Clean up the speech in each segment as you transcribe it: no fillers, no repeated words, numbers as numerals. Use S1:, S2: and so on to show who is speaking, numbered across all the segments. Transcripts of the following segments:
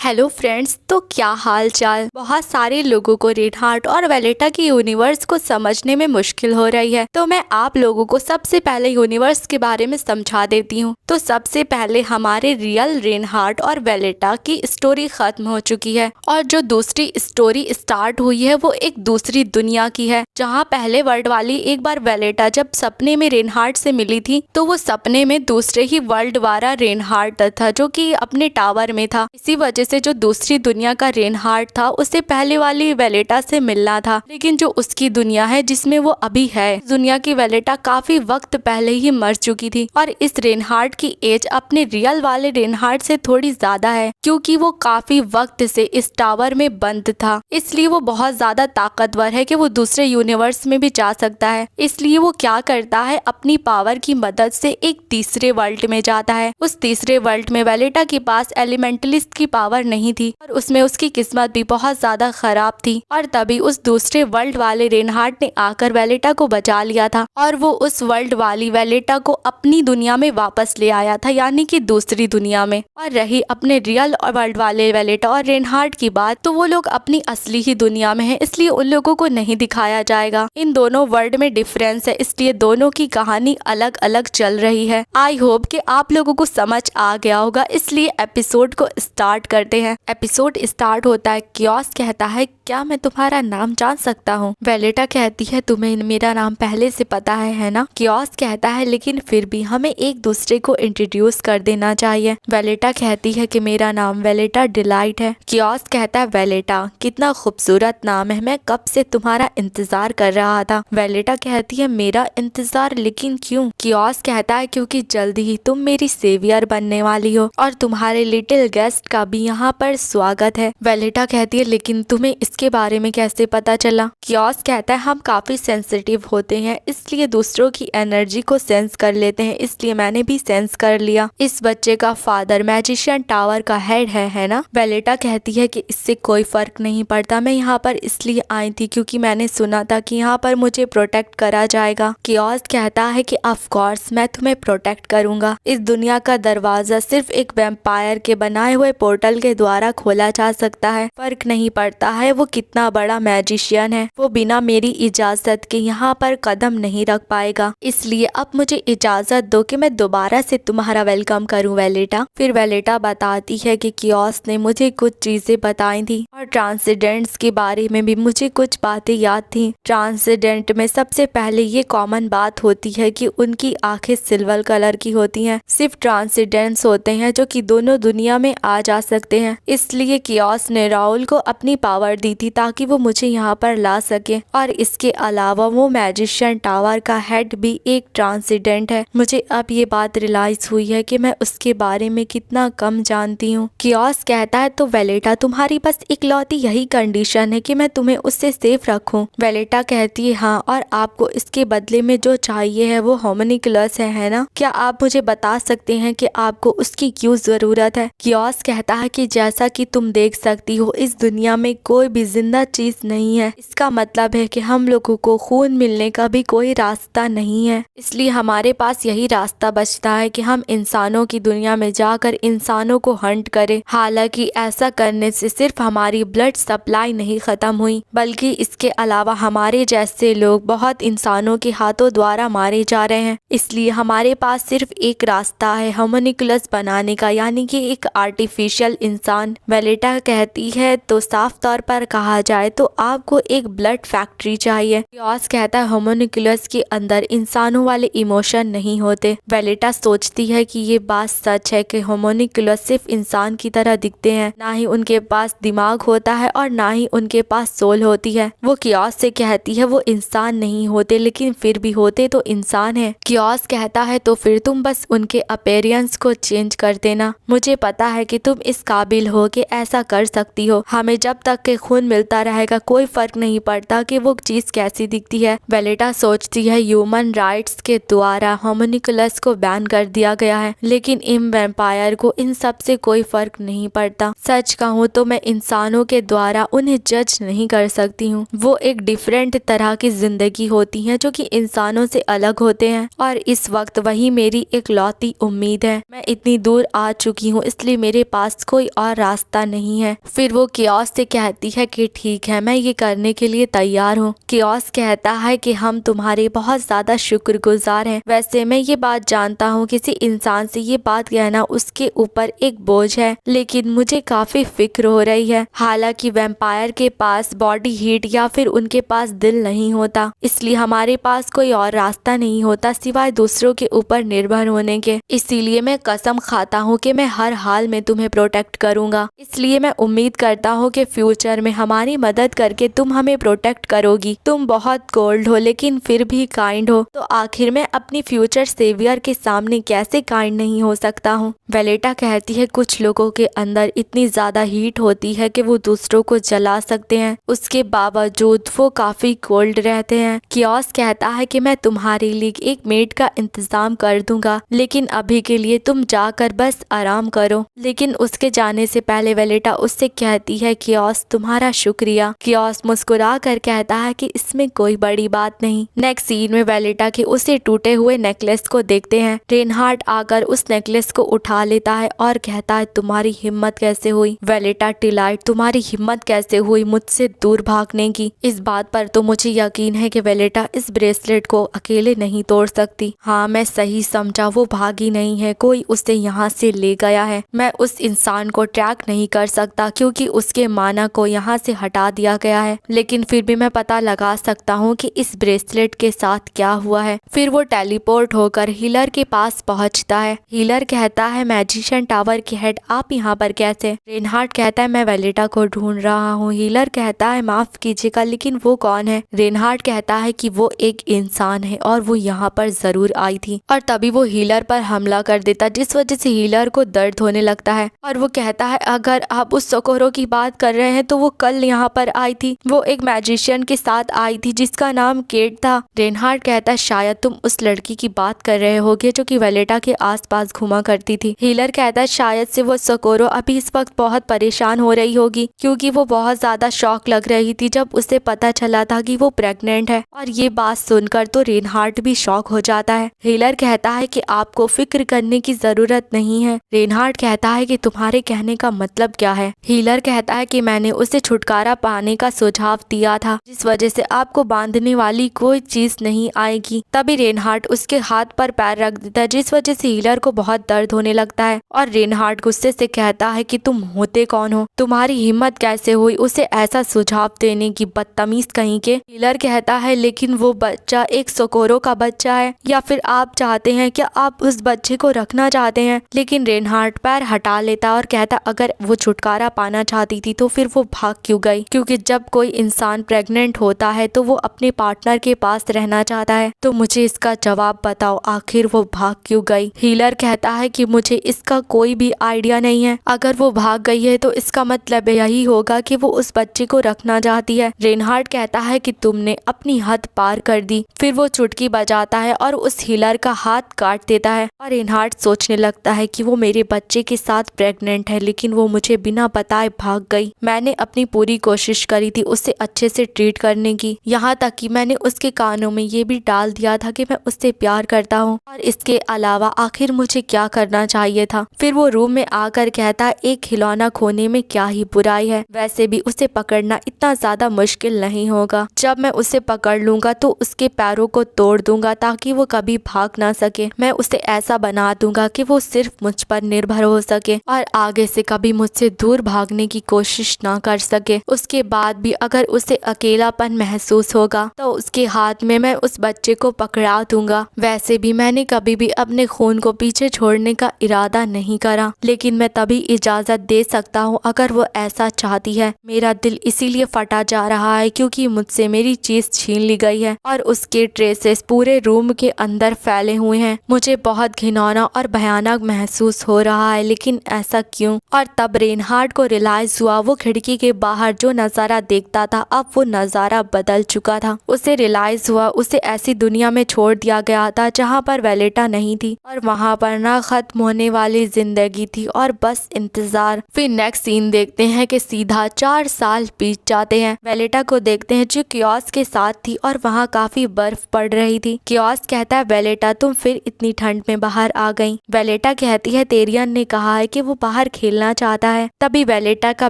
S1: Hello friends, तो क्या हाल चाल। बहुत सारे लोगों को रेनहार्ट और वेलेटा की यूनिवर्स को समझने में मुश्किल हो रही है, तो मैं आप लोगों को सबसे पहले यूनिवर्स के बारे में समझा देती हूँ। तो सबसे पहले हमारे रियल रेनहार्ट और वेलेटा की स्टोरी खत्म हो चुकी है और जो दूसरी स्टोरी स्टार्ट हुई है वो एक दूसरी दुनिया की है, जहाँ पहले वर्ल्ड वाली एक बार वेलेटा जब सपने में रेनहार्ट से मिली थी तो वो सपने में दूसरे ही वर्ल्ड वाला रेनहार्ट था जो कि अपने टावर में था। इसी वजह से जो दूसरी दुनिया का रेनहार्ट था उसे पहले वाली वेलेटा से मिलना था, लेकिन जो उसकी दुनिया है जिसमें वो अभी है, दुनिया की वेलेटा काफी वक्त पहले ही मर चुकी थी और इस रेनहार्ट की एज अपने रियल वाले रेनहार्ट से थोड़ी ज्यादा है, क्योंकि वो काफी वक्त से इस टावर में बंद था। इसलिए वो बहुत ज्यादा ताकतवर है कि वो दूसरे यूनिवर्स में भी जा सकता है। इसलिए वो क्या करता है, अपनी पावर की मदद से एक तीसरे वर्ल्ड में जाता है। उस तीसरे वर्ल्ड में वेलेटा के पास एलिमेंटलिस्ट की पावर नहीं थी और उसमें उसकी किस्मत भी बहुत ज्यादा खराब थी और तभी उस दूसरे वर्ल्ड वाले रेनहार्ट ने आकर वेलेटा को बचा लिया था और वो उस वर्ल्ड वाली वेलेटा को अपनी दुनिया में वापस ले आया था, यानी कि दूसरी दुनिया में। और रही अपने रियल और वर्ल्ड वाले वेलेटा और रेनहार्ट की बात, तो वो लोग अपनी असली ही दुनिया में है, इसलिए उन लोगों को नहीं दिखाया जाएगा। इन दोनों वर्ल्ड में डिफरेंस है, इसलिए दोनों की कहानी अलग अलग चल रही है। आई होप कि आप लोगों को समझ आ गया होगा, इसलिए एपिसोड को स्टार्ट करते हैं। एपिसोड स्टार्ट होता है, कियोस कहता है क्या मैं तुम्हारा नाम जान सकता हूँ। वेलेटा कहती है तुम्हें मेरा नाम पहले से पता है ना। कियोस कहता है लेकिन फिर भी हमें एक दूसरे को इंट्रोड्यूस कर देना चाहिए। वेलेटा कहती है कि मेरा नाम वेलेटा डिलाइट है। कियोस कहता है वेलेटा कितना खूबसूरत नाम है, मैं कब से तुम्हारा इंतजार कर रहा था। वेलेटा कहती है मेरा इंतजार, लेकिन क्यों। कियोस कहता है क्योंकि जल्दी ही तुम मेरी सेवियर बनने वाली हो और तुम्हारे लिटिल गेस्ट का भी यहाँ पर स्वागत है। वेलेटा कहती है लेकिन तुम्हें इसके बारे में कैसे पता चला। कियोस कहता है हम काफी सेंसिटिव होते हैं, इसलिए दूसरों की एनर्जी को सेंस कर लेते हैं, इसलिए मैंने भी सेंस कर लिया। इस बच्चे का फादर मैजिशियन टावर का हेड है ना। वेलेटा कहती है कि इससे कोई फर्क नहीं पड़ता, मैं यहाँ पर इसलिए आई थी क्योंकि मैंने सुना था कि यहाँ पर मुझे प्रोटेक्ट करा जाएगा। कियोस कहता है कि ऑफ कोर्स मैं तुम्हें प्रोटेक्ट करूंगा। इस दुनिया का दरवाजा सिर्फ एक वैम्पायर के बनाए हुए पोर्टल के द्वारा खोला जा सकता है। फर्क नहीं पड़ता है वो कितना बड़ा मैजिशियन है, वो बिना मेरी इजाजत के यहाँ पर कदम नहीं रख पाएगा। इसलिए अब मुझे इजाजत दो कि मैं दोबारा से तुम्हारा वेलकम करूँ वेलेटा। फिर वेलेटा बताती है कि कियोस ने मुझे कुछ चीजें बताई थी और ट्रांसेंडेंट्स के बारे में भी मुझे कुछ बातें याद थी। ट्रांसेंडेंट में सबसे पहले ये कॉमन बात होती है कि उनकी आंखें सिल्वर कलर की होती हैं। सिर्फ ट्रांसेंडेंट्स होते हैं जो कि दोनों दुनिया में आ जा सकते हैं। इसलिए कियोस ने राहुल को अपनी पावर दी थी ताकि वो मुझे यहाँ पर ला सके और इसके अलावा वो मैजिशियन टावर का हेड भी एक ट्रांसेंडेंट है। मुझे अब ये बात रियलाइज हुई है कि मैं उसके बारे में कितना कम जानती हूँ। कियोस कहता है तो वेलेटा तुम्हारी बस इकलौती यही कंडीशन है कि मैं तुम्हें उससे सेफ रखूं। वेलेटा कहती है हाँ, और आपको इसके बदले में जो चाहिए है वो होम्युनिकुलस है ना। क्या आप मुझे बता सकते हैं कि आपको उसकी क्यों जरूरत है। कियोस कहता है कि जैसा कि तुम देख सकती हो इस दुनिया में कोई भी जिंदा चीज नहीं है, इसका मतलब है कि हम लोगों को खून मिलने का भी कोई रास्ता नहीं है, इसलिए हमारे पास यही रास्ता बचता है कि हम इंसानों की दुनिया में जाकर इंसानों को हंट करें। हालांकि ऐसा करने से सिर्फ हमारी ब्लड सप्लाई नहीं खत्म हुई, बल्कि इसके अलावा हमारे जैसे लोग बहुत इंसानों के हाथों द्वारा मारे जा रहे हैं। इसलिए हमारे पास सिर्फ एक रास्ता है होम्युनिकुलस बनाने का, यानी कि एक आर्टिफिशियल इंसान। वेलेटा कहती है तो साफ तौर पर कहा जाए तो आपको एक ब्लड फैक्ट्री चाहिए। कियोस कहता है होम्युनिकुलस के अंदर इंसानों वाले इमोशन नहीं होते। वेलेटा सोचती है कि ये बात सच है कि होम्युनिकुलस सिर्फ इंसान की तरह दिखते हैं, ना ही उनके पास दिमाग होता है और ना ही उनके पास सोल होती है। वो कियोस से कहती है वो इंसान नहीं होते, लेकिन फिर भी होते तो इंसान है। कियोस कहता है तो फिर तुम बस उनके अपीयरेंस को चेंज कर देना, मुझे पता है कि तुम इस काबिल हो कि ऐसा कर सकती हो। हमें जब तक के खून मिलता रहेगा कोई फर्क नहीं पड़ता कि वो चीज कैसी दिखती है। वेलेटा सोचती है ह्यूमन राइट्स के द्वारा होम्युनिकुलस को बैन कर दिया गया है, लेकिन इन वैम्पायर को इन सब से कोई फर्क नहीं पड़ता। सच कहूँ तो मैं इंसान इंसानों के द्वारा उन्हें जज नहीं कर सकती हूँ। वो एक डिफरेंट तरह की जिंदगी होती है जो कि इंसानों से अलग होते हैं और इस वक्त वही मेरी एक लौती उम्मीद है। मैं इतनी दूर आ चुकी हूँ इसलिए मेरे पास कोई और रास्ता नहीं है। फिर वो कियोस से कहती है कि ठीक है, मैं ये करने के लिए तैयार हूँ। कियोस कहता है कि हम तुम्हारे बहुत ज्यादा शुक्रगुजार हैं। वैसे मैं ये बात जानता हूँ किसी इंसान से ये बात कहना उसके ऊपर एक बोझ है, लेकिन मुझे काफी फिक्र हो रही है। हालांकि वैम्पायर के पास बॉडी हीट या फिर उनके पास दिल नहीं होता, इसलिए हमारे पास कोई और रास्ता नहीं होता सिवाय दूसरों के ऊपर निर्भर होने के। इसीलिए मैं कसम खाता हूँ कि मैं हर हाल में तुम्हें प्रोटेक्ट करूंगा। इसलिए मैं उम्मीद करता हूँ कि फ्यूचर में हमारी मदद करके तुम हमें प्रोटेक्ट करोगी। तुम बहुत कोल्ड हो लेकिन फिर भी काइंड हो, तो आखिर मैं अपनी फ्यूचर सेवियर के सामने कैसे काइंड नहीं हो सकता हूँ। वेलेटा कहती है कुछ लोगों के अंदर इतनी ज्यादा हीट होती है कि वो दूसरों को जला सकते हैं, उसके बावजूद वो काफी कोल्ड रहते हैं। कियोस कहता है कि मैं तुम्हारे लिए एक मेड का इंतजाम कर दूंगा, लेकिन अभी के लिए तुम जाकर बस आराम करो। लेकिन उसके जाने से पहले वेलेटा उससे कहती है कियोस तुम्हारा शुक्रिया। कियोस मुस्कुरा कर कहता है कि इसमें कोई बड़ी बात नहीं। नेक्स्ट सीन में वेलेटा के उसे टूटे हुए नेकलेस को देखते हैं। रेनहार्ड आकर उस नेकलेस को उठा लेता है और कहता है तुम्हारी हिम्मत कैसे हुई। वेलेटा टिलाइट तुम्हारी हिम्मत कैसे हुई मुझसे दूर भागने की। इस बात पर तो मुझे यकीन है कि वेलेटा इस ब्रेसलेट को अकेले नहीं तोड़ सकती। हाँ, मैं सही समझा, वो भागी नहीं है, कोई उसे यहाँ से ले गया है। मैं उस इंसान को ट्रैक नहीं कर सकता क्योंकि उसके माना को यहाँ से हटा दिया गया है, लेकिन फिर भी मैं पता लगा सकता हूँ कि इस ब्रेसलेट के साथ क्या हुआ है। फिर वो टेलीपोर्ट होकर हीलर के पास पहुँचता है। हीलर कहता है मैजिशियन टावर के हेड आप यहाँ पर कैसे। रेनहार्ड कहता है मैं वेलेटा को ढूंढ रहा हूँ। हीलर कहता है माफ कीजिएगा लेकिन वो कौन है। रेनहार्ड कहता है कि वो एक इंसान है और वो यहाँ पर जरूर आई थी, और तभी वो हीलर पर हमला कर देता जिस वजह से हीलर को दर्द होने लगता है। और वो कहता है अगर आप उस सोकोरो की बात कर रहे हैं तो वो कल यहाँ पर आई थी, वो एक मैजिशियन के साथ आई थी जिसका नाम केट था। रेनहार्ड कहता है शायद तुम उस लड़की की बात कर रहे होगे जो कि वेलेटा के आसपास घुमा करती थी। हीलर कहता है शायद से वो सोकोरो अभी इस वक्त बहुत परेशान हो रही होगी क्योंकि वो बहुत ज्यादा शॉक लग रही थी जब उसे पता चला था कि वो प्रेग्नेंट है। और ये बात सुनकर तो रेनहार्ड भी शॉक हो जाता है। हीलर कहता है कि आपको फिक्र करने की जरूरत नहीं है। रेनहार्ड कहता है कि तुम्हारे कहने का मतलब क्या है। हीलर कहता है कि मैंने उसे छुटकारा पाने का सुझाव दिया था जिस वजह से आपको बांधने वाली कोई चीज नहीं आएगी। तभी रेनहार्ड उसके हाथ पर पैर रख देता है जिस वजह से हीलर को बहुत दर्द होने लगता है। और रेनहार्ड गुस्से से कहता है कि तुम होते कौन हो, तुम्हारी हिम्मत कैसे हुई उसे ऐसा सुझाव देने की, बदतमीज कहीं के। हीलर कहता है लेकिन वो बच्चा एक सोकोरो का बच्चा है, या फिर आप चाहते हैं क्या आप उस बच्चे को रखना चाहते हैं। लेकिन रेनहार्ड पैर हटा लेता और कहता अगर वो छुटकारा पाना चाहती थी तो फिर वो भाग क्यों गई, क्योंकि जब कोई इंसान प्रेग्नेंट होता है तो वो अपने पार्टनर के पास रहना चाहता है। तो मुझे इसका जवाब बताओ, आखिर वो भाग क्यों गई। हीलर कहता है कि मुझे इसका कोई भी आइडिया नहीं है, अगर वो भाग गई है तो इसका मतलब यही होगा कि वो उस बच्चे को रखना चाहती है। रेनहार्ड कहता है कि तुमने अपनी हद पार कर दी। फिर वो चुटकी बजाता है और उस हीलर का हाथ काट देता है। और रेनहार्ड सोचने लगता है कि वो मेरे बच्चे के साथ प्रेग्नेंट है लेकिन वो मुझे बिना बताए भाग गई। मैंने अपनी पूरी कोशिश करी थी उसे अच्छे से ट्रीट करने की, यहाँ तक कि मैंने उसके कानों में ये भी डाल दिया था कि मैं उससे प्यार करता हूँ, और इसके अलावा आखिर मुझे क्या करना चाहिए था। फिर वो रूम में आकर कहता है एक खिलौना खोने में क्या ही बुराई है, वैसे भी उसे पकड़ना इतना ज्यादा मुश्किल नहीं होगा। जब मैं उसे पकड़ लूंगा तो उसके पैरों को तोड़ दूंगा ताकि वो कभी भाग ना सके। मैं उसे ऐसा बना दूंगा कि वो सिर्फ मुझ पर निर्भर हो सके और आगे से कभी मुझसे दूर भागने की कोशिश ना कर सके। उसके बाद भी अगर उसे अकेलापन महसूस होगा तो उसके हाथ में मैं उस बच्चे को पकड़ा दूंगा। वैसे भी मैंने कभी भी अपने खून को पीछे छोड़ने का इरादा नहीं करा, लेकिन मैं तभी इजाजत दे सकता हूँ अगर वो ऐसा चाहती है। मेरा दिल इसीलिए फटा जा रहा है क्योंकि मुझसे मेरी चीज छीन ली गई है और उसके ट्रेसेस पूरे रूम के अंदर फैले हुए हैं। मुझे बहुत घिनौना और भयानक महसूस हो रहा है, लेकिन ऐसा क्यों। और तब रेनहार्ड को रियलाइज हुआ वो खिड़की के बाहर जो नजारा देखता था अब वो नजारा बदल चुका था। उसे रियलाइज हुआ उसे ऐसी दुनिया में छोड़ दिया गया था जहाँ पर वेलेटा नहीं थी और वहाँ पर ना खत्म होने वाली जिंदगी थी और बस इंतजार। फिर नेक्स्ट सीन देखते हैं हैं कि सीधा 4 साल बीत जाते हैं। वेलेटा को देखते हैं जो कियोस के साथ थी और वहाँ काफी बर्फ पड़ रही थी। कियोस कहता है वेलेटा तुम फिर इतनी ठंड में बाहर आ गई। वेलेटा कहती है टेरियन ने कहा है कि वो बाहर खेलना चाहता है। तभी वेलेटा का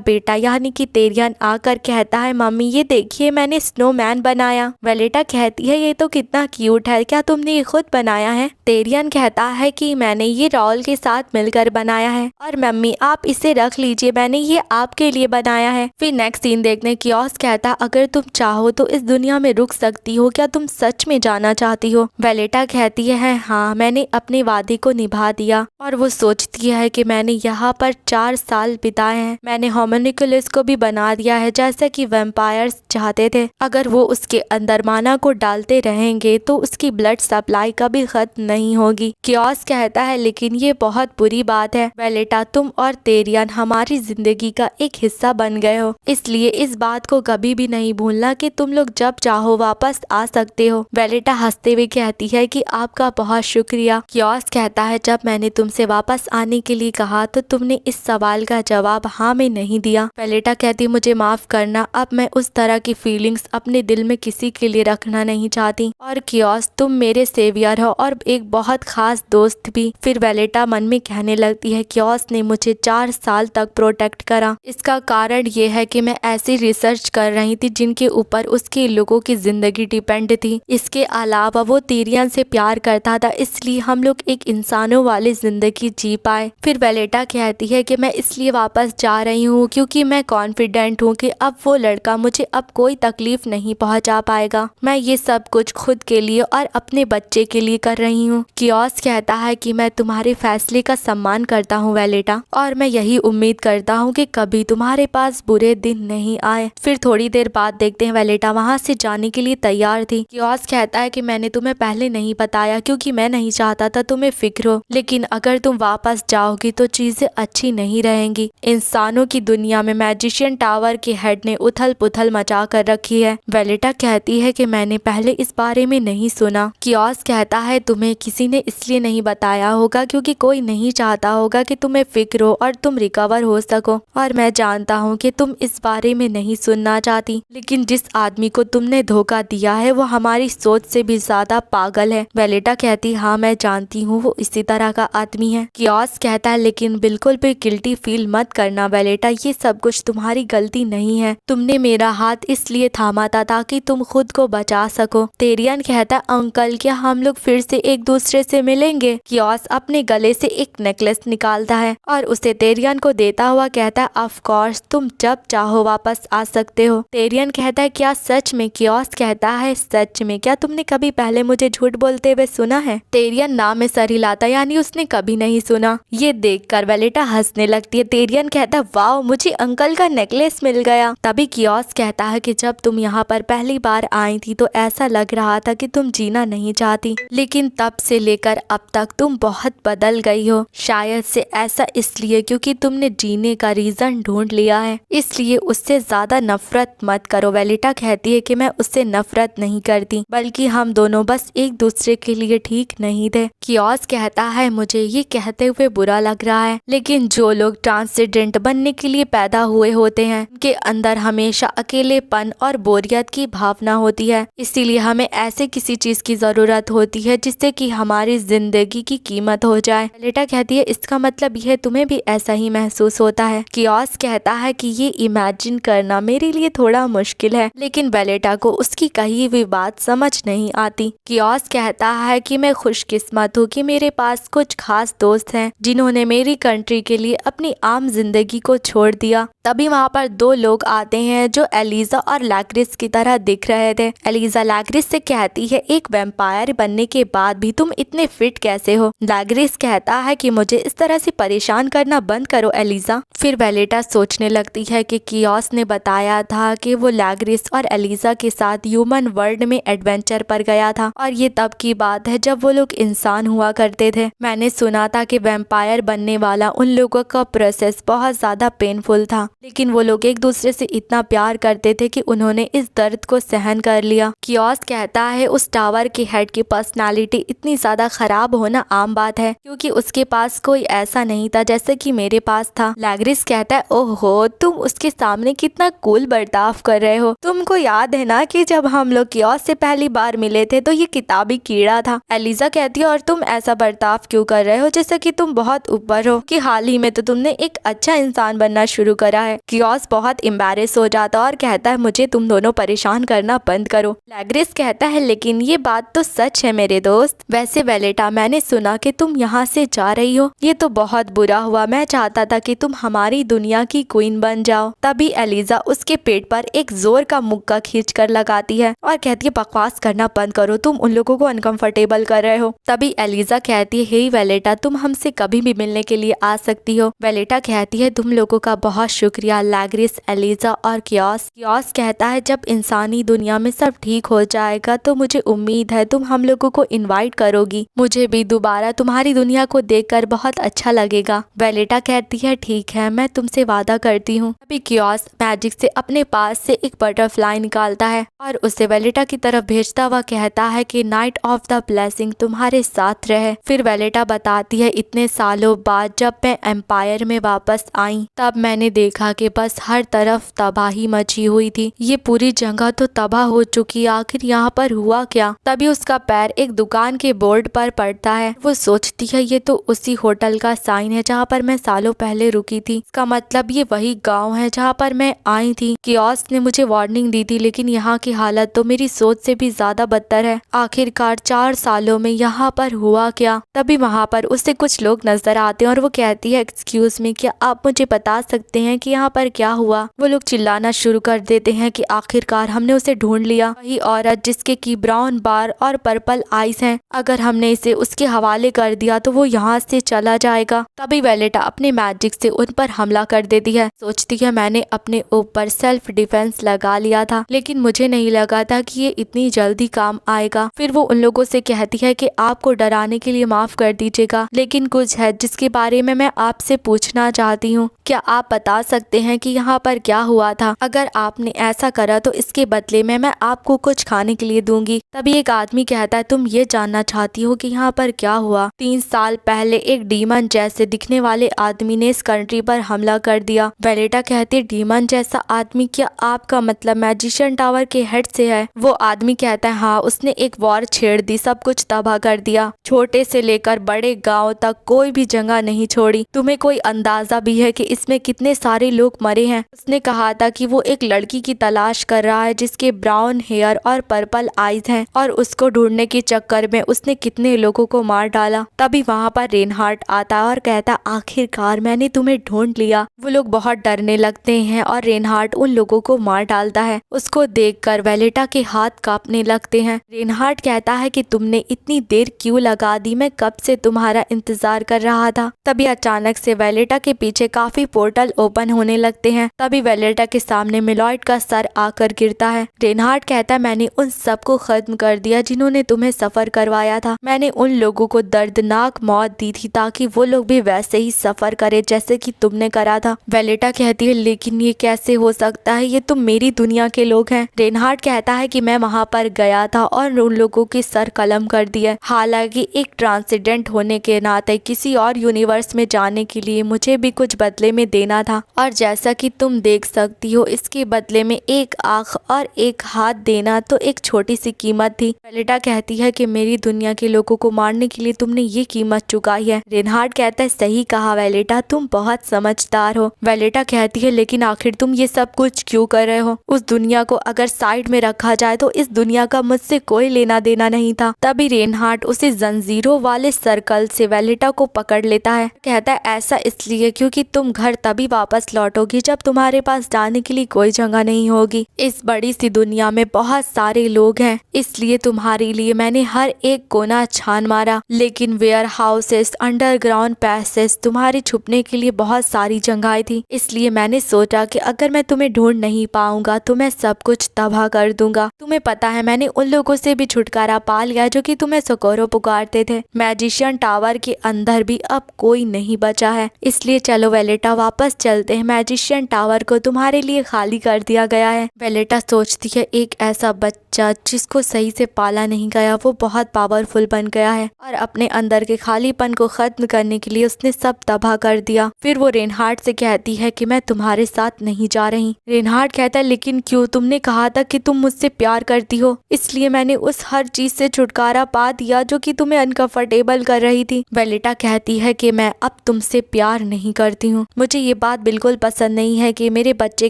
S1: बेटा यानी कि टेरियन आकर कहता है मम्मी ये देखिए मैंने स्नोमैन बनाया। वेलेटा कहती है ये तो कितना क्यूट है, क्या तुमने ये खुद बनाया है? टेरियन कहता है कि मैंने ये राउल के साथ मिलकर बनाया है और मम्मी आप इसे रख लीजिए, मैंने ये आपके लिए बनाया है। फिर नेक्स्ट सीन देखने कियोस कहता अगर तुम चाहो तो इस दुनिया में रुक सकती हो, क्या तुम सच में जाना चाहती हो? वेलेटा कहती है हाँ मैंने अपने वादे को निभा दिया और वो सोचती है कि मैंने यहाँ पर 4 साल बिताए हैं। मैंने होम्युनिकुलस को भी बना दिया है जैसा कि वैम्पायर्स चाहते थे। अगर वो उसके अंदर माना को डालते रहेंगे तो उसकी ब्लड सप्लाई कभी खत्म नहीं होगी। कियोस कहता है लेकिन ये बहुत बुरी बात है वेलेटा, तुम और टेरियन हमारी जिंदगी का एक हिस्सा बन गए हो, इसलिए इस बात को कभी भी नहीं भूलना कि तुम लोग जब चाहो वापस आ सकते हो। वेलेटा हंसते हुए कहती है कि आपका बहुत शुक्रिया। कियोस कहता है जब मैंने तुमसे वापस आने के लिए कहा तो तुमने इस सवाल का जवाब हाँ में नहीं दिया। वेलेटा कहती मुझे माफ करना, अब मैं उस तरह की फीलिंग्स अपने दिल में किसी के लिए रखना नहीं चाहती। और कियोस तुम मेरे सेवियर हो और एक बहुत खास दोस्त भी। फिर वेलेटा मन में कहने लगती है कियोस ने मुझे 4 साल तक प्रोटेक्ट करा। इसका कारण ये है कि मैं ऐसी रिसर्च कर रही थी जिनके ऊपर उसके लोगों की जिंदगी डिपेंड थी। इसके अलावा वो टेरियन से प्यार करता था, इसलिए हम लोग एक इंसानों वाली जिंदगी जी पाए। फिर वेलेटा कहती है कि मैं इसलिए वापस जा रही हूँ क्योंकि मैं कॉन्फिडेंट हूँ कि अब वो लड़का मुझे अब कोई तकलीफ नहीं पहुँचा पाएगा। मैं ये सब कुछ खुद के लिए और अपने बच्चे के लिए कर रही हूँ। कियोस कहता है कि मैं तुम्हारे फैसले का सम्मान करता हूँ वेलेटा, और मैं यही उम्मीद करता हूँ कि कभी तुम्हारे पास बुरे दिन नहीं आए। फिर थोड़ी देर बाद देखते हैं वेलेटा वहाँ से जाने के लिए तैयार थी। कियोस कहता है कि मैंने तुम्हें पहले नहीं बताया क्योंकि मैं नहीं चाहता था तुम्हें फिक्र हो, लेकिन अगर तुम वापस जाओगी तो चीजें अच्छी नहीं रहेंगी। इंसानों की दुनिया में मैजिशियन टावर के हेड ने उथल पुथल मचा कर रखी है। वेलेटा कहती है कि मैंने पहले इस बारे में नहीं सुना। कियोस कहता है तुम्हें किसी ने इसलिए नहीं बताया होगा क्योंकि कोई नहीं चाहता होगा कि तुम्हें फिक्र हो और तुम रिकवर हो सको, और मैं जानता हूँ कि तुम इस बारे में नहीं सुनना चाहती, लेकिन जिस आदमी को तुमने धोखा दिया है वो हमारी सोच से भी ज्यादा पागल है। वेलेटा कहती हाँ मैं जानती हूँ वो इसी तरह का आदमी है। कियोस कहता है लेकिन बिल्कुल भी गिल्टी फील मत करना वेलेटा, ये सब कुछ तुम्हारी गलती नहीं है। तुमने मेरा हाथ इसलिए थामा था ताकि तुम खुद को बचा सको। टेरियन कहता है अंकल क्या हम लोग फिर से एक दूसरे से मिलेंगे? कियोस अपने गले से एक नेकलेस निकालता है और उसे टेरियन को देता हुआ कहता है ऑफ कोर्स तुम जब चाहो वापस आ सकते हो। टेरियन कहता है क्या सच में? कियोस कहता है सच में, क्या तुमने कभी पहले मुझे झूठ बोलते हुए सुना है? टेरियन नाम में सर हिलाता यानी उसने कभी नहीं सुना। ये देखकर वेलेटा हंसने लगती है। टेरियन कहता है वाओ मुझे अंकल का नेकलेस मिल गया। तभी कियोस कहता है कि जब तुम यहाँ पर पहली बार आई थी तो ऐसा लग रहा था कि तुम जीना नहीं चाहती, लेकिन तब से लेकर अब तक तुम बहुत बदल गई हो। शायद से ऐसा इसलिए क्योंकि तुमने जीने का रीजन ढूंढ लिया है, इसलिए उससे ज्यादा नफरत मत करो। वेलेटा कहती है कि मैं उससे नफरत नहीं करती, बल्कि हम दोनों बस एक दूसरे के लिए ठीक नहीं थे। कियोस कहता है मुझे ये कहते हुए बुरा लग रहा है, लेकिन जो लोग ट्रांसजेंडर बनने के लिए पैदा हुए होते हैं उनके अंदर हमेशा अकेलेपन और बोरियत की भावना होती है, इसीलिए हमें ऐसे किसी चीज की जरूरत होती है जिससे कि हमारी जिंदगी की कीमत हो जाए। वेलेटा कहती है इसका मतलब यह तुम्हें भी ऐसा ही महसूस होता है? कियोस कहता है कि ये इमेजिन करना मेरे लिए थोड़ा मुश्किल है, लेकिन वेलेटा को उसकी कही हुई बात समझ नहीं आती। कियोस कहता है कि मैं खुशकिस्मत हूँ कि मेरे पास कुछ खास दोस्त हैं जिन्होंने मेरी कंट्री के लिए अपनी आम जिंदगी को छोड़ दिया। तभी वहाँ पर 2 लोग आते हैं जो एलिजा और लैग्रिस की तरह दिख रहे थे। एलिजा लैग्रिस से कहती है एक वैम्पायर बनने के बाद भी तुम इतने फिट कैसे हो? लैग्रिस कहता है कि मुझे इस तरह से परेशान करना बंद करो एलिजा। फिर वेलेटा सोचने लगती है कि कियोस ने बताया था कि वो लैग्रिस और एलिजा के साथ ह्यूमन वर्ल्ड में एडवेंचर पर गया था, और ये तब की बात है जब वो लोग इंसान हुआ करते थे। मैंने सुना था कि वैम्पायर बनने वाला उन लोगों का प्रोसेस बहुत ज्यादा पेनफुल था। लेकिन वो लोग एक दूसरे से इतना प्यार करते थे कि उन्होंने इस दर्द को सहन कर लिया। कियोस कहता है उस टावर के हेड की पर्सनालिटी इतनी ज्यादा खराब होना आम बात है क्योंकि उसके पास कोई ऐसा नहीं था जैसे कि मेरे पास था। लैग्रिस कहता है ओहो, तुम उसके सामने कितना कूल बर्ताव कर रहे हो। तुमको याद है ना कि जब हम लोग कियोस से पहली बार मिले थे तो ये किताबी कीड़ा था। एलिजा कहती है और तुम ऐसा बर्ताव क्यों कर रहे हो जैसे कि तुम बहुत ऊपर हो, कि हाल ही में तो तुमने एक अच्छा इंसान बनना शुरू करा है। कियोस बहुत एम्बैरेस हो जाता और कहता है मुझे तुम दोनों परेशान करना बंद करो। लैग्रिस कहता है लेकिन ये बात तो सच है मेरे दोस्त। वैसे वेलेटा, मैंने सुना कि तुम यहाँ से जा रही हो। ये तो बहुत बुरा हुआ। मैं चाहता था कि तुम हमारी दुनिया की क्वीन बन जाओ। तभी एलिजा उसके पेट पर एक जोर का मुक्का खींच कर लगाती है और कहती है बकवास करना बंद करो, तुम उन लोगों को अनकंफर्टेबल कर रहे हो। तभी एलिजा कहती है हे वेलेटा, तुम हमसे कभी भी मिलने के लिए आ सकती हो। वेलेटा कहती है तुम लोगों का बहुत शुक्रिया लैग्रिस, एलिजा और कियोस। कियोस कहता है जब इंसानी दुनिया में सब ठीक हो जाएगा तो मुझे उम्मीद है तुम हम लोगों को इनवाइट करोगी। मुझे भी दोबारा तुम्हारी दुनिया को देखकर बहुत अच्छा लगेगा। वेलेटा कहती है ठीक है, मैं तुमसे वादा करती हूँ। अभी कियोस मैजिक से अपने पास से एक बटरफ्लाई निकालता है और उसे वेलेटा की तरफ भेजता हुआ कहता है कि नाइट ऑफ द ब्लेसिंग तुम्हारे साथ रहे। फिर वेलेटा बताती है इतने सालों बाद जब मैं एम्पायर में वापस आई तब मैंने देखा कि बस हर तरफ तबाही मची हुई थी। ये पूरी जगह तो तबाह हो चुकी, आखिर यहाँ पर हुआ क्या। तभी उसका पैर एक दुकान के बोर्ड पर पड़ता है। वो सोचती है ये तो उसी होटल का साइन है जहाँ पर मैं सालों पहले रुकी थी। इसका मतलब ये वही गांव है जहाँ पर मैं आई थी। कियोस ने मुझे वार्निंग दी थी लेकिन यहाँ की हालत तो मेरी सोच से भी ज्यादा बदतर है। आखिरकार 4 सालों में यहाँ पर हुआ क्या। तभी वहाँ पर उसे कुछ लोग नजर आते हैं और वो कहती है एक्सक्यूज मी, क्या आप मुझे बता सकते हैं कि यहाँ पर क्या हुआ। वो लोग चिल्लाना शुरू कर देते हैं कि आखिरकार हमने उसे ढूंढ लिया, वही औरत जिसके की ब्राउन बार और पर्पल आईज हैं। अगर हमने इसे उसके हवाले कर दिया तो वो यहाँ से चला जाएगा। तभी वेलेटा अपने मैजिक से उन पर हमला कर देती है। सोचती है मैंने अपने ऊपर सेल्फ डिफेंस लगा लिया था लेकिन मुझे नहीं लगा था कि ये इतनी जल्दी काम आएगा। फिर वो उन लोगों से कहती है कि आपको डराने के लिए माफ कर दीजिएगा लेकिन कुछ है जिसके बारे में मैं आपसे पूछना चाहती हूँ। क्या आप बता सकते हैं कि यहाँ पर क्या हुआ था? अगर आपने ऐसा करा तो इसके बदले में मैं आपको कुछ खाने के लिए दूंगी। तभी एक आदमी कहता है तुम ये जानना चाहती हो कि यहाँ पर क्या हुआ? 3 साल पहले एक डीमन जैसे दिखने वाले आदमी ने इस कंट्री पर हमला कर दिया। वेलेटा कहती है डीमन जैसा आदमी, क्या आपका मतलब मैजिशियन टावर के हेड से है? वो आदमी कहता है हाँ, उसने एक वॉर छेड़ दी, सब कुछ तबाह कर दिया, छोटे से लेकर बड़े गाँव तक कोई भी जगह नहीं छोड़ी। तुम्हें कोई अंदाजा भी है कि इसमें कितने सारे लोग मरे हैं? उसने कहा था कि वो एक लड़की की तलाश कर रहा है जिसके ब्राउन हेयर और पर्पल आईज हैं और उसको ढूंढने के चक्कर में उसने कितने लोगों को मार डाला। तभी वहाँ पर रेनहार्ट आता है और कहता आखिरकार मैंने तुम्हें ढूंढ लिया। वो लोग बहुत डरने लगते हैं और रेनहार्ट उन लोगों को मार डालता है। उसको देखकर वेलेटा के हाथ कांपने लगते हैं। रेनहार्ट कहता है कि तुमने इतनी देर क्यों लगा दी, मैं कब से तुम्हारा इंतजार कर रहा था। तभी अचानक से वेलेटा के पीछे काफी पोर्टल ओपन होने लगते हैं। तभी वेलेटा के सामने मिलॉयड का सर आकर गिरता है। रेनहार्ट कहता है मैंने उन सबको खत्म कर दिया जिन्होंने तुम्हें सफर करवाया था। मैंने उन लोगों को दर्दनाक मौत दी थी ताकि वो लोग भी वैसे ही सफर करे जैसे कि तुमने करा था। वेलेटा कहती है लेकिन ये कैसे हो सकता है, ये तुम मेरी दुनिया के लोग हैं। रेनहार्ट कहता है कि मैं वहाँ पर गया था और उन लोगों के सर कलम कर दिए। हालांकि एक ट्रांसीडेंट होने के नाते किसी और यूनिवर्स में जाने के लिए मुझे भी कुछ बदले में देना था और जैसा कि तुम देख सकती हो इसके बदले में एक आंख और एक हाथ देना तो एक छोटी सी कीमत थी। वेलेटा कहती है कि मेरी दुनिया के लोगों को मारने के लिए तुमने ये कीमत चुकाई है। रेनहार्ट कहता है सही कहा वेलेटा, तुम बहुत समझदार हो। वेलेटा कहती है लेकिन आखिर तुम ये सब कुछ क्यों कर रहे हो? उस दुनिया को अगर साइड में रखा जाए तो इस दुनिया का मुझसे कोई लेना देना नहीं था। तभी रेनहार्ट उसे जंजीरों वाले सर्कल से वेलेटा को पकड़ लेता है। कहता है ऐसा इसलिए क्योंकि तुम घर तभी वापस लौटोगी जब तुम्हारे पास जाने के लिए कोई जगह नहीं होगी। इस बड़ी सी दुनिया में बहुत सारे लोग हैं, इसलिए तुम्हारे लिए मैंने हर एक कोना छान मारा, लेकिन वेयर हाउसेस, अंडरग्राउंड पैसेज, तुम्हारे छुपने के लिए बहुत सारी जगहें थी। इसलिए मैंने सोचा कि अगर मैं तुम्हें ढूंढ नहीं पाऊंगा तो मैं सब कुछ तबाह कर दूंगा। तुम्हें पता है मैंने उन लोगों से भी छुटकारा पा लिया जो कि तुम्हें सोकोरो पुकारते थे। मैजिशियन टावर के अंदर भी अब कोई नहीं बचा है, इसलिए चलो वेलेटा वापस चलते हैं। मैजिशियन टावर को तुम्हारे लिए खाली कर दिया गया है। वेलेटा सोचती है एक ऐसा बच्चा जिसको सही से पाला नहीं गया वो बहुत पावरफुल बन गया है और अपने अंदर के खालीपन को खत्म करने के लिए उसने सब तबाह कर दिया। फिर वो रेनहार्ड से कहती है कि मैं तुम्हारे साथ नहीं जा रही। रेनहार्ड कहता है लेकिन क्यों, तुमने कहा था कि तुम मुझसे प्यार करती हो, इसलिए मैंने उस हर चीज से छुटकारा पा दिया जो कि तुम्हें अनकंफर्टेबल कर रही थी। वेलेटा कहती है कि मैं अब तुमसे प्यार नहीं करती हूँ। मुझे ये बात बिल्कुल पसंद नहीं है कि मेरे बच्चे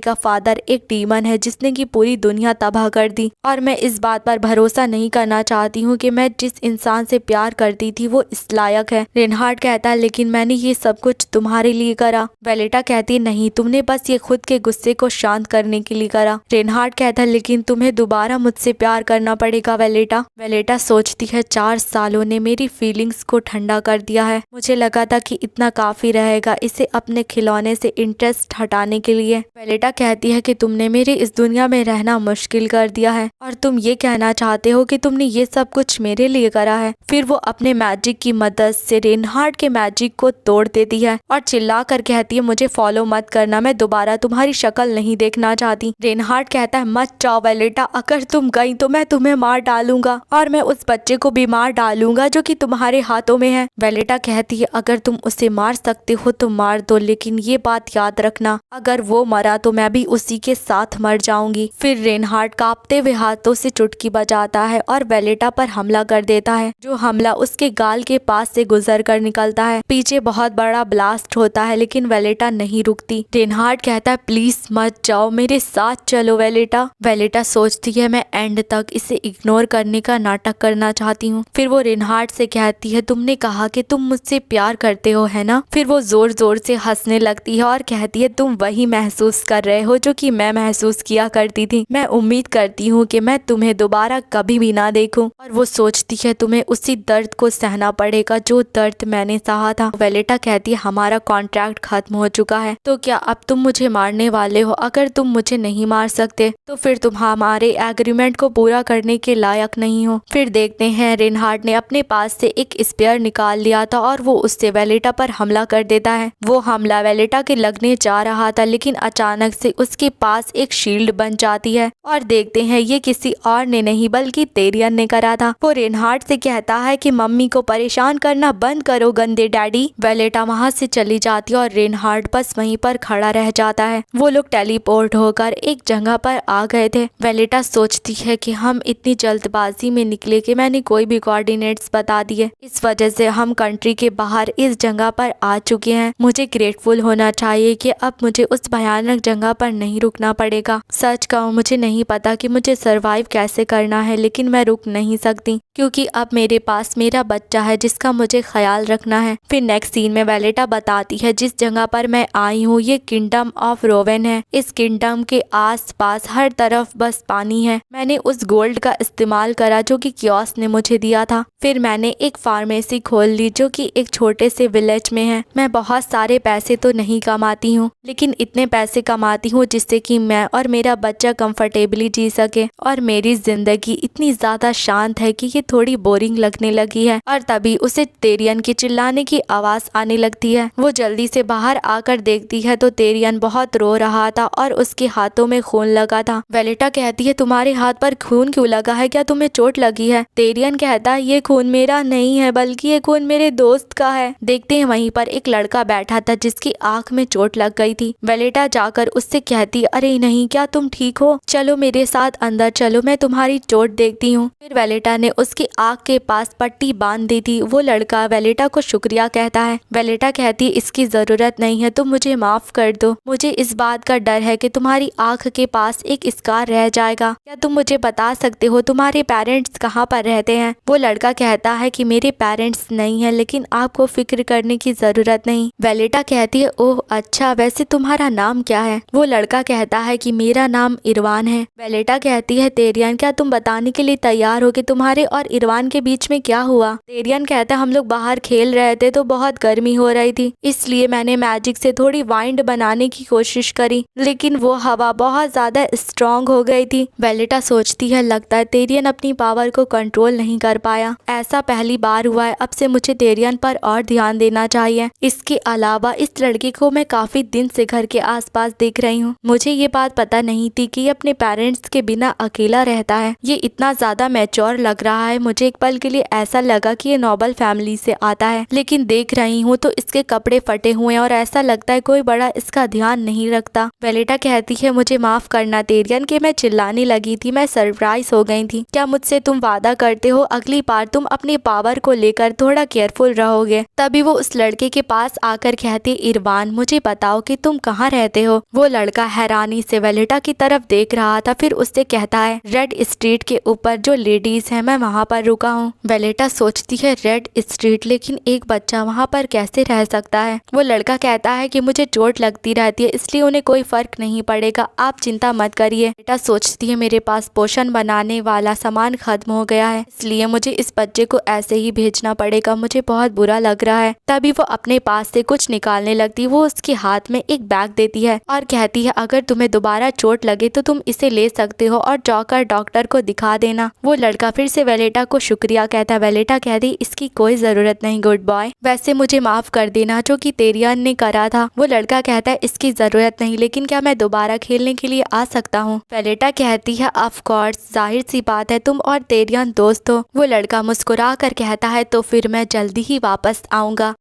S1: का फादर एक डीमन है जिसने की पूरी दुनिया तबाह कर दी और मैं इस बात पर भरोसा नहीं करना चाहती हूँ कि मैं जिस इंसान से प्यार करती थी वो इस लायक है। रेनहार्ड कहता है लेकिन मैंने ये सब कुछ तुम्हारे लिए करा। वेलेटा कहती नहीं, तुमने बस ये खुद के गुस्से को शांत करने के लिए करा। रेनहार्ड कहता है लेकिन तुम्हें दोबारा मुझसे प्यार करना पड़ेगा वेलेटा। वेलेटा सोचती है 4 सालों ने मेरी फीलिंग्स को ठंडा कर दिया है। मुझे लगा था कि इतना काफी रहेगा इसे अपने खिलौने से इंटरेस्ट हटाने के लिए। वेलेटा कहती है कि तुमने मेरे इस दुनिया में रहना मुश्किल कर दिया है और तुम ये कहना चाहते हो कि तुमने ये सब कुछ मेरे लिए करा है। फिर वो अपने मैजिक की मदद से रेनहार्ड के मैजिक को तोड़ देती है और चिल्ला कर कहती है मुझे फॉलो मत करना, मैं दोबारा तुम्हारी शक्ल नहीं देखना चाहती। रेनहार्ड कहता है मत जाओ वेलेटा, अगर तुम गई तो मैं तुम्हें मार डालूंगा और मैं उस बच्चे को भी मार डालूंगा जो कि तुम्हारे हाथों में है। वेलेटा कहती है अगर तुम उसे मार सकते हो तो मार दो, लेकिन ये बात याद रखना अगर वो मरा तो मैं भी उसी के साथ मर जाऊंगी। फिर रेनहार्ड कांपते हुए हाथों से चुटकी बजाता है और वेलेटा पर हमला कर देता है, जो हमला उसके गाल के पास से गुजर कर निकलता है। पीछे बहुत बड़ा ब्लास्ट होता है लेकिन वेलेटा नहीं रुकती। रेनहार्ड कहता है प्लीज मत जाओ, मेरे साथ चलो वेलेटा। वेलेटा सोचती है मैं एंड तक इसे इग्नोर करने का नाटक करना चाहती हूँ। फिर वो रेनहार्ड से कहती है तुमने कहा कि तुम मुझसे प्यार करते हो है ना। फिर वो जोर जोर से हंसने लगती है और कहती है तुम वही महसूस कर रहे हो जो कि मैं महसूस किया करती थी। मैं उम्मीद करती हूँ कि मैं तुम्हें दोबारा कभी भी ना देखूं। और वो सोचती है तुम्हें उसी दर्द को सहना पड़ेगा जो दर्द मैंने सहा था। वेलेटा कहती है हमारा कॉन्ट्रैक्ट खत्म हो चुका है, तो क्या अब तुम मुझे मारने वाले हो? अगर तुम मुझे नहीं मार सकते तो फिर तुम हमारे एग्रीमेंट को पूरा करने के लायक नहीं हो। फिर देखते हैं रेनहार्ड ने अपने पास से एक स्पेयर निकाल लिया था और वो उससे वेलेटा पर हमला कर देता है। वो हमला वेलेटा के लगने जा रहा था लेकिन अचानक से उसके पास एक शील्ड बन जाती है और देखते हैं ये किसी और ने नहीं बल्कि टेरियन ने करा था। वो रेनहार्ड से कहता है कि मम्मी को परेशान करना बंद करो गंदे डैडी। वेलेटा वहाँ से चली जाती है और रेनहार्ड बस वहीं पर खड़ा रह जाता है। वो लोग टेलीपोर्ट होकर एक जगह पर आ गए थे। वेलेटा सोचती है कि हम इतनी जल्दबाजी में निकले कि मैंने कोई भी कोऑर्डिनेट्स बता दिए, इस वजह से हम कंट्री के बाहर इस जगह पर आ चुके हैं। मुझे ग्रेटफुल होना चाहिए कि अब मुझे उस भयानक जगह पर नहीं रुकना पड़ेगा। सच कहूँ मुझे नहीं पता कि मुझे सरवाइव कैसे करना है, लेकिन मैं रुक नहीं सकती क्योंकि अब मेरे पास मेरा बच्चा है जिसका मुझे ख्याल रखना है। फिर नेक्स्ट सीन में वेलेटा बताती है जिस जगह पर मैं आई हूँ ये किंगडम ऑफ रोवेन है। इस किंगडम के आस पास हर तरफ बस पानी है। मैंने उस गोल्ड का इस्तेमाल करा जो कि कियोस ने मुझे दिया था। फिर मैंने एक फार्मेसी खोल ली जो कि एक छोटे से विलेज में है। मैं बहुत सारे पैसे तो नहीं कमाती हूँ लेकिन इतने पैसे कमाती हूँ जिससे कि मैं और मेरा बच्चा कंफर्टेबली जी सके और मेरी जिंदगी इतनी ज्यादा शांत है कि ये थोड़ी बोरिंग लगने लगी है। और तभी उसे टेरियन की चिल्लाने की आवाज आने लगती है। वो जल्दी से बाहर आकर देखती है तो टेरियन बहुत रो रहा था और उसके हाथों में खून लगा था। वेलेटा कहती है तुम्हारे हाथ पर खून क्यों लगा है, क्या तुम्हें चोट लगी है? टेरियन कहता है ये खून मेरा नहीं है बल्कि ये खून मेरे दोस्त का है। देखते हैं वहीं पर एक लड़का बैठा था जिसकी आंख में चोट लग गई थी। वेलेटा जाकर उससे कहती अरे नहीं, क्या तुम ठीक हो? चलो मेरे साथ अंदर चलो, मैं तुम्हारी चोट देखती हूँ। फिर वेलेटा ने उसकी आंख के पास पट्टी बांध दी थी। वो लड़का वेलेटा को शुक्रिया कहता है। वेलेटा कहती है इसकी जरूरत नहीं है, तुम मुझे माफ कर दो। मुझे इस बात का डर है कि तुम्हारी आंख के पास एक स्कार रह जाएगा। क्या तुम मुझे बता सकते हो तुम्हारे पेरेंट्स कहाँ पर रहते हैं? वो लड़का कहता है कि मेरे पेरेंट्स नहीं है लेकिन आपको फिक्र करने की जरूरत नहीं। वेलेटा कहती है ओह अच्छा, वैसे तुम्हारा नाम क्या है? वो लड़का कहता है कि मेरा नाम इरवान है। वेलेटा कहती है टेरियन क्या तुम बताने के लिए तैयार हो कि तुम्हारे और इरवान के बीच में क्या हुआ? टेरियन कहता है हम लोग बाहर खेल रहे थे तो बहुत गर्मी हो रही थी, इसलिए मैंने मैजिक से थोड़ी वाइंड बनाने की कोशिश करी लेकिन वो हवा बहुत ज्यादा स्ट्रॉन्ग हो गई थी। वेलेटा सोचती है लगता है टेरियन अपनी पावर को कंट्रोल नहीं कर पाया। ऐसा पहली बार हुआ है, अब से मुझे टेरियन पर और ध्यान देना चाहिए। इसके अलावा इस लड़के को मैं काफी दिन से घर के आसपास देख रही हूँ। मुझे ये बात पता नहीं थी कि ये अपने पेरेंट्स के बिना अकेला रहता है। ये इतना ज्यादा मैच्योर लग रहा है। मुझे एक पल के लिए ऐसा लगा कि ये नोबल फैमिली से आता है, लेकिन देख रही हूँ तो इसके कपड़े फटे हुए हैं और ऐसा लगता है कोई बड़ा इसका ध्यान नहीं रखता। वेलेटा कहती है, मुझे माफ करना टेरियन कि मैं चिल्लाने लगी थी, मैं सरप्राइज हो गई थी। क्या मुझसे तुम वादा करते हो अगली बार तुम अपनी पावर को लेकर थोड़ा केयरफुल रहोगे? तभी वो उस लड़के के पास आकर कहती, इरवान मुझे बताओ कि तुम कहाँ रहते हो? वो लड़का हैरानी से वेलेटा की तरफ देख रहा था, फिर उससे कहता है, रेड स्ट्रीट के ऊपर जो लेडीज है मैं वहाँ पर रुका हूँ। वेलेटा सोचती है, रेड स्ट्रीट, लेकिन एक बच्चा वहाँ पर कैसे रह सकता है? वो लड़का कहता है कि मुझे चोट लगती रहती है इसलिए उन्हें कोई फर्क नहीं पड़ेगा, आप चिंता मत करिए। वेलेटा सोचती है, मेरे पास पोषण बनाने वाला सामान खत्म हो गया है, इसलिए मुझे इस बच्चे को ऐसे ही भेजना पड़ेगा। मुझे बहुत बुरा लग रहा है। तभी वो अपने पास से कुछ निकालने लगती। वो उसके हाथ में एक बैग देती है और कहती है, अगर तुम्हें दोबारा चोट लगे तो तुम इसे ले सकते हो और जाकर डॉक्टर को दिखा देना। वो लड़का फिर से वेलेटा को शुक्रिया कहता है। वेलेटा कहती, इसकी कोई जरूरत नहीं गुड बॉय, वैसे मुझे माफ कर देना जो कि टेरियन ने करा था। वो लड़का कहता है, इसकी जरूरत नहीं, लेकिन क्या मैं दोबारा खेलने के लिए आ सकता हूँ? वेलेटा कहती है, ऑफ कोर्स, जाहिर सी बात है, तुम और टेरियन दोस्त हो। वो लड़का मुस्कुरा कर कहता है, तो फिर मैं जल्दी ही वापस आऊंगा।